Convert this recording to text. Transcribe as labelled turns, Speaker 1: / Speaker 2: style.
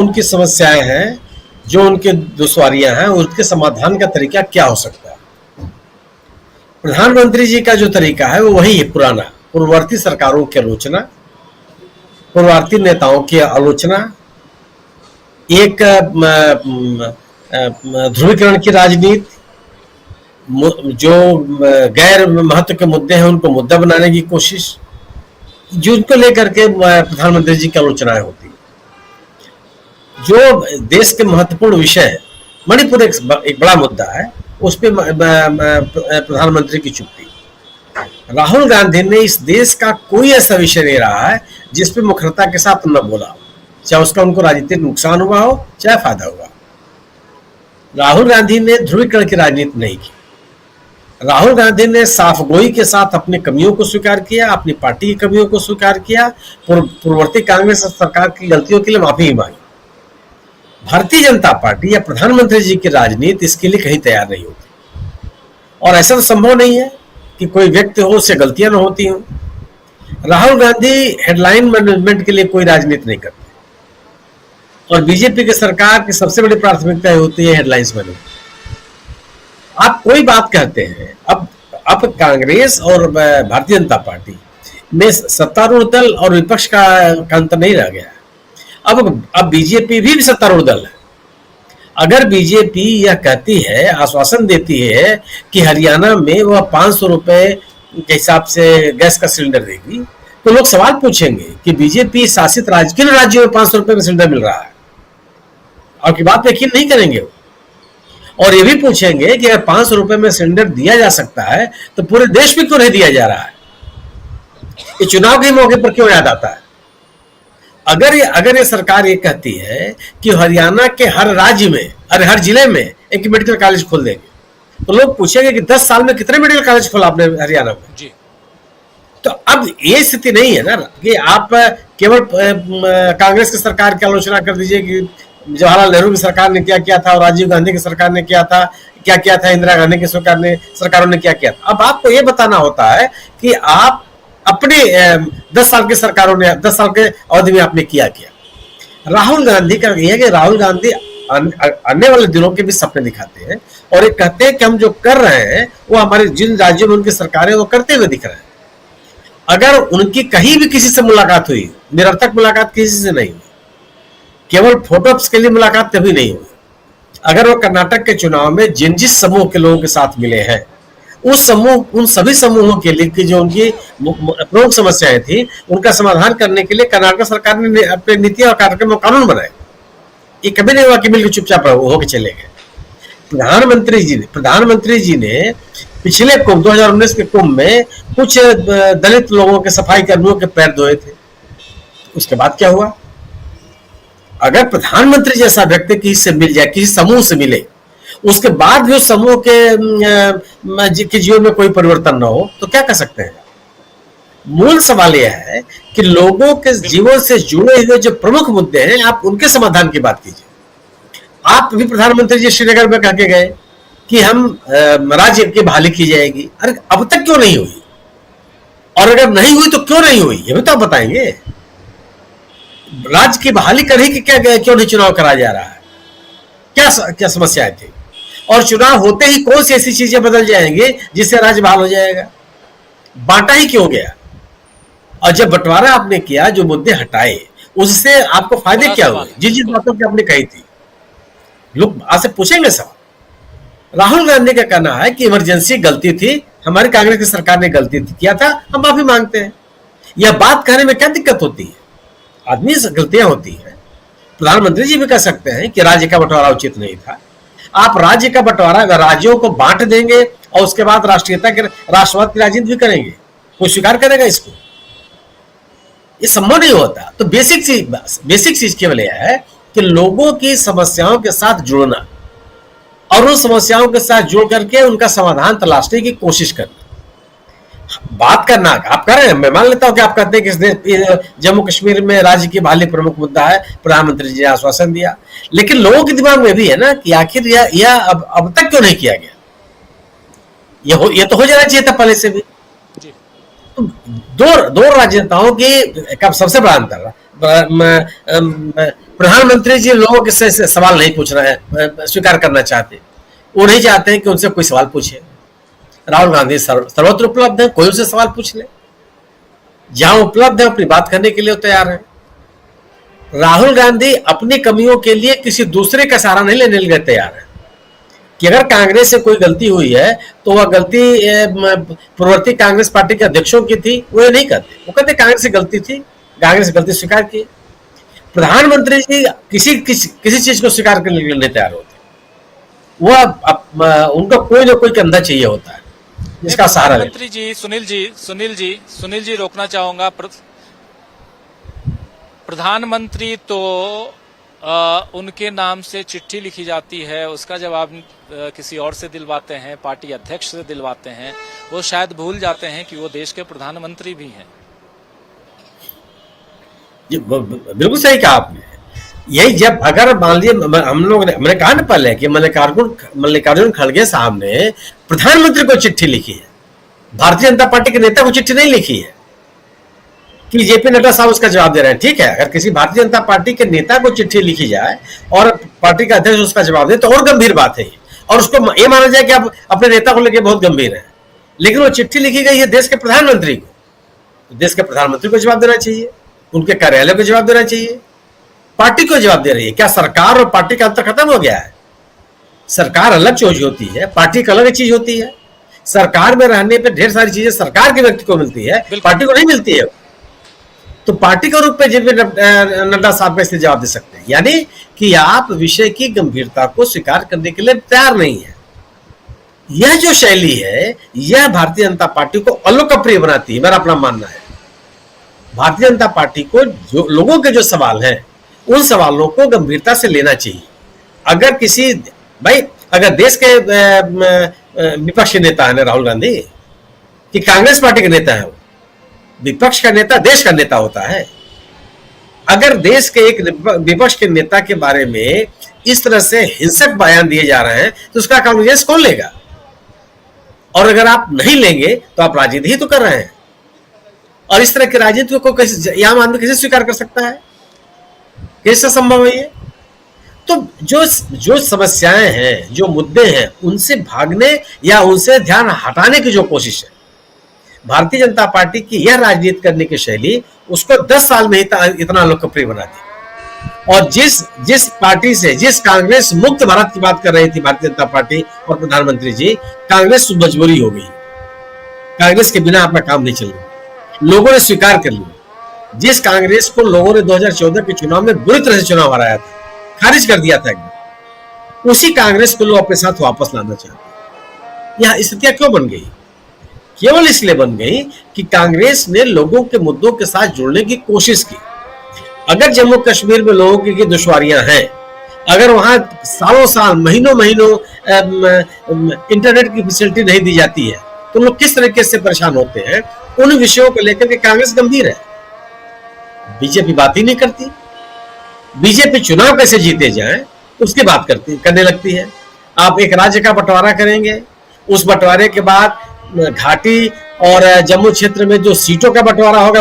Speaker 1: उनकी समस्याएं हैं, जो उनके दुश्वारियां हैं, उसके समाधान का तरीका क्या हो सकता है। प्रधानमंत्री जी का जो तरीका है वो वही है पुराना, पूर्ववर्ती सरकारों की आलोचना, पूर्ववर्ती नेताओं की आलोचना, एक ध्रुवीकरण की राजनीति, जो गैर महत्व के मुद्दे हैं उनको मुद्दा बनाने की कोशिश, जिनको लेकर के प्रधानमंत्री जी की आलोचनाएं होती है। जो देश के महत्वपूर्ण विषय, मणिपुर एक बड़ा मुद्दा है, उस पर प्रधानमंत्री की चुप्पी। राहुल गांधी ने इस देश का कोई ऐसा विषय नहीं रहा है जिस पे मुखरता के साथ न बोला, चाहे उसका उनको राजनीतिक नुकसान हुआ हो चाहे फायदा हुआ। राहुल गांधी ने ध्रुवीकरण की राजनीति नहीं की। राहुल गांधी ने साफगोई के साथ अपनी कमियों को स्वीकार किया, अपनी पार्टी की कमियों को स्वीकार किया, पूर्ववर्ती कांग्रेस सरकार की गलतियों के लिए माफी ही मांगी। भारतीय जनता पार्टी या प्रधानमंत्री जी की राजनीति इसके लिए कहीं तैयार नहीं होती, और ऐसा तो संभव नहीं है कि कोई व्यक्ति हो उससे गलतियां न होती हों। राहुल गांधी हेडलाइन मैनेजमेंट के लिए कोई राजनीति नहीं करते, और बीजेपी की सरकार की सबसे बड़ी प्राथमिकता होती है हेडलाइंस मैनेजमेंट। आप कोई बात कहते हैं, अब कांग्रेस और भारतीय जनता पार्टी में सत्तारूढ़ दल और विपक्ष का अंतर नहीं रह गया। अब बीजेपी भी सत्तारूढ़ दल है। अगर बीजेपी यह कहती है, आश्वासन देती है कि हरियाणा में वह 500 रुपए के हिसाब से गैस का सिलेंडर देगी, तो लोग सवाल पूछेंगे कि बीजेपी शासित राज्य, किन राज्यों में 500 रुपए में सिलेंडर मिल रहा है। आपकी बात पे यकीन नहीं करेंगे वो, और ये भी पूछेंगे कि अगर 500 रुपए में सिलेंडर दिया जा सकता है तो पूरे देश में क्यों नहीं दिया जा रहा है, ये चुनाव के मौके पर क्यों याद आता है। अगर ये सरकार ये कहती है कि हरियाणा के हर राज्य में, हर जिले में एक मेडिकल कॉलेज खोल देंगे, तो लोग पूछेंगे कि 10 साल में कितने मेडिकल कॉलेज खोला आपने हरियाणा में जी। तो अब ये स्थिति नहीं है ना कि आप केवल कांग्रेस की सरकार की आलोचना कर दीजिए कि जवाहरलाल नेहरू की सरकार ने क्या किया था और राजीव गांधी की सरकार ने क्या किया था, इंदिरा गांधी की सरकारों ने क्या किया था। अब आपको ये बताना होता है कि आप अपने 10 साल की सरकारों ने, 10 साल के अवधि में आपने किया। राहुल गांधी का यह है कि राहुल गांधी आने वाले दिनों के भी सपने दिखाते हैं, और ये कहते हैं कि हम जो कर रहे हैं वो हमारे जिन राज्यों में उनकी सरकारें वो करते हुए दिख रहे हैं। अगर उनकी कहीं भी किसी से मुलाकात हुई, निरर्थक मुलाकात किसी से नहीं हुई, केवल फोटोस के लिए मुलाकात कभी नहीं हुई। अगर वो कर्नाटक के चुनाव में जिस समूह के लोगों के साथ मिले हैं, उन सभी समूहों के लिए कि जो उनकी प्रमुख समस्याएं थी, उनका समाधान करने के लिए कर्नाटक सरकार ने अपने नीति और कार्यक्रम और कानून बनाए। ये कभी नहीं हुआ कि मिलकर चुपचाप होकर चले गए। प्रधानमंत्री जी ने पिछले कुंभ 2019 के कुंभ में कुछ दलित लोगों के, सफाई कर्मियों के पैर धोए थे। उसके बाद क्या हुआ? अगर प्रधानमंत्री जैसा व्यक्ति किसी से मिल जाए, किसी समूह से मिले, उसके बाद भी उस समूह के जीवन में कोई परिवर्तन न हो, तो क्या कर सकते हैं? मूल सवाल यह है कि लोगों के जीवन से जुड़े हुए जो प्रमुख मुद्दे हैं, आप उनके समाधान की बात कीजिए। आप भी प्रधानमंत्री जी श्रीनगर में कह के गए कि हम राज्य की बहाली की जाएगी। अरे अब तक क्यों नहीं हुई? और अगर नहीं हुई तो क्यों नहीं हुई, ये भी तो आप बताएंगे। राज्य की बहाली कर ही क्यों नहीं चुनाव कराया जा रहा है? क्या समस्याएं थी? और चुनाव होते ही कौन सी ऐसी चीजें बदल जाएंगे जिससे राज्य बहाल हो जाएगा? बांटा ही क्यों गया? और जब बंटवारा आपने किया, जो मुद्दे हटाए, उससे आपको फायदे क्या हुए? जिस बातों की आपने कही थी, लोग आज से पूछेंगे सवाल। राहुल गांधी का कहना है कि इमरजेंसी गलती थी, हमारी कांग्रेस की सरकार ने गलती किया था, हम माफी मांगते हैं। यह बात कहने में क्या दिक्कत होती है? आदमी से गलतियां होती है। प्रधानमंत्री जी भी कह सकते हैं कि राज्य का बंटवारा उचित नहीं था। आप राज्य का बंटवारा राज्यों को बांट देंगे और उसके बाद राष्ट्रवाद की राजनीति भी करेंगे, कोई स्वीकार करेगा इसको? ये संभव नहीं होता। तो बेसिक चीज केवल यह है कि लोगों की समस्याओं के साथ जुड़ना, और उन समस्याओं के साथ जुड़ करके उनका समाधान तलाशने की कोशिश करना, बात करना। आप कर रहे हैं, मैं मान लेता हूं कि आप कहते हैं कि जम्मू कश्मीर में राज्य की बहाली प्रमुख मुद्दा है, प्रधानमंत्री जी ने आश्वासन दिया, लेकिन लोगों के दिमाग में भी है ना कि आखिर यह अब तक क्यों नहीं किया गया? ये तो हो जाना चाहिए था पहले से भी। दो राजनेताओं की सबसे बड़ा अंतर, प्रधानमंत्री जी लोगों के से सवाल नहीं पूछ रहे हैं, स्वीकार करना चाहते, वो नहीं चाहते हैं कि उनसे कोई सवाल पूछे। राहुल गांधी सर्वत्र उपलब्ध है, कोई उनसे सवाल पूछ ले, जहां उपलब्ध है अपनी बात करने के लिए तैयार है। राहुल गांधी अपनी कमियों के लिए किसी दूसरे का सहारा नहीं लेने के लिए तैयार है कि अगर कांग्रेस से कोई गलती हुई है तो वह गलती पूर्ववर्ती कांग्रेस पार्टी के अध्यक्षों की थी, वो ये नहीं कहते, वो कहते कांग्रेस से गलती थी, कांग्रेस गलती स्वीकार की। प्रधानमंत्री जी किसी चीज को स्वीकार करने के लिए नहीं तैयार होते, वो उनका कोई ना कोई कंधा चाहिए होता है जिसका सहारा ले।
Speaker 2: प्रधानमंत्री जी सुनील जी रोकना चाहूंगा। प्रधानमंत्री तो उनके नाम से चिट्ठी लिखी जाती है, उसका जवाब किसी और से दिलवाते हैं, पार्टी अध्यक्ष से दिलवाते हैं। वो शायद भूल जाते हैं कि वो देश के प्रधानमंत्री भी हैं।
Speaker 1: बिल्कुल सही कहा आपने। यही जब अगर मान लीजिए हम लोग ने, मैंने कहा ना पहले कि मल्लिकार्जुन खड़गे साहब ने प्रधानमंत्री को चिट्ठी लिखी है, भारतीय जनता पार्टी के नेता को चिट्ठी नहीं लिखी है कि जेपी नड्डा साहब उसका जवाब दे रहे हैं। ठीक है, अगर किसी भारतीय जनता पार्टी के नेता को चिट्ठी लिखी जाए और पार्टी का अध्यक्ष उसका जवाब दे तो और गंभीर बात है, और उसको ये माना जाए कि आप अपने नेता को लेकर बहुत गंभीर है। लेकिन वो चिट्ठी लिखी गई है देश के प्रधानमंत्री को, तो देश के प्रधानमंत्री को जवाब देना चाहिए, उनके कार्यालय को जवाब देना चाहिए, पार्टी को जवाब दे रही है। क्या सरकार और पार्टी का अंतर खत्म हो गया है? सरकार अलग चीज होती है, पार्टी का अलग चीज होती है। सरकार में रहने पे ढेर सारी चीजें सरकार के व्यक्ति को मिलती है, पार्टी को नहीं मिलती है। तो पार्टी के रूप में जेपी नड्डा साहब कैसे जवाब दे सकते हैं? यानी कि आप विषय की गंभीरता को स्वीकार करने के लिए तैयार नहीं है। यह जो शैली है यह भारतीय जनता पार्टी को अलोकप्रिय बनाती है, मेरा अपना मानना है। भारतीय जनता पार्टी को जो लोगों के जो सवाल हैं उन सवालों को गंभीरता से लेना चाहिए। अगर किसी भाई अगर देश के विपक्ष के नेता है ना राहुल गांधी, कि कांग्रेस पार्टी के नेता है, वो विपक्ष का नेता देश का नेता होता है। अगर देश के एक विपक्ष के नेता के बारे में इस तरह से हिंसक बयान दिए जा रहे हैं तो उसका कांग्रेस कौन लेगा? और अगर आप नहीं लेंगे तो आप राजनीति ही तो कर रहे हैं, और इस तरह की राजनीति को कैसे आम आदमी कैसे स्वीकार कर सकता है? कैसे संभव है ये? तो जो समस्याएं हैं, जो मुद्दे हैं, उनसे भागने या उनसे ध्यान हटाने की जो कोशिश है, भारतीय जनता पार्टी की यह राजनीति करने की शैली उसको 10 साल में इतना लोकप्रिय बना दी। और जिस पार्टी से, जिस कांग्रेस मुक्त भारत की बात कर रही थी भारतीय जनता पार्टी और प्रधानमंत्री जी, कांग्रेस मजबूरी हो गई। कांग्रेस के बिना अपना काम नहीं चल रहा, लोगों ने स्वीकार कर लिया। जिस कांग्रेस को लोगों ने 2014 के चुनाव में बुरी तरह से चुनाव हराया था, खारिज कर दिया था एकदम, उसी कांग्रेस को लोग अपने साथ वापस लाना चाहते हैं। यह स्थितियां क्यों बन गई? केवल इसलिए बन गई कि कांग्रेस ने लोगों के मुद्दों के साथ जुड़ने की कोशिश की। अगर जम्मू कश्मीर में लोगों की दुश्वारियां हैं, अगर वहां सालों साल महीनों इंटरनेट की फैसिलिटी नहीं दी जाती है तो लोग किस तरीके से परेशान होते हैं, उन विषयों को लेकर के कांग्रेस गंभीर है। बीजेपी बात ही नहीं करती। बीजेपी चुनाव कैसे जीते जाए उसकी बात करने लगती है। आप एक राज्य का बंटवारा करेंगे, उस बंटवारे के बाद घाटी और जम्मू क्षेत्र में जो सीटों का बंटवारा होगा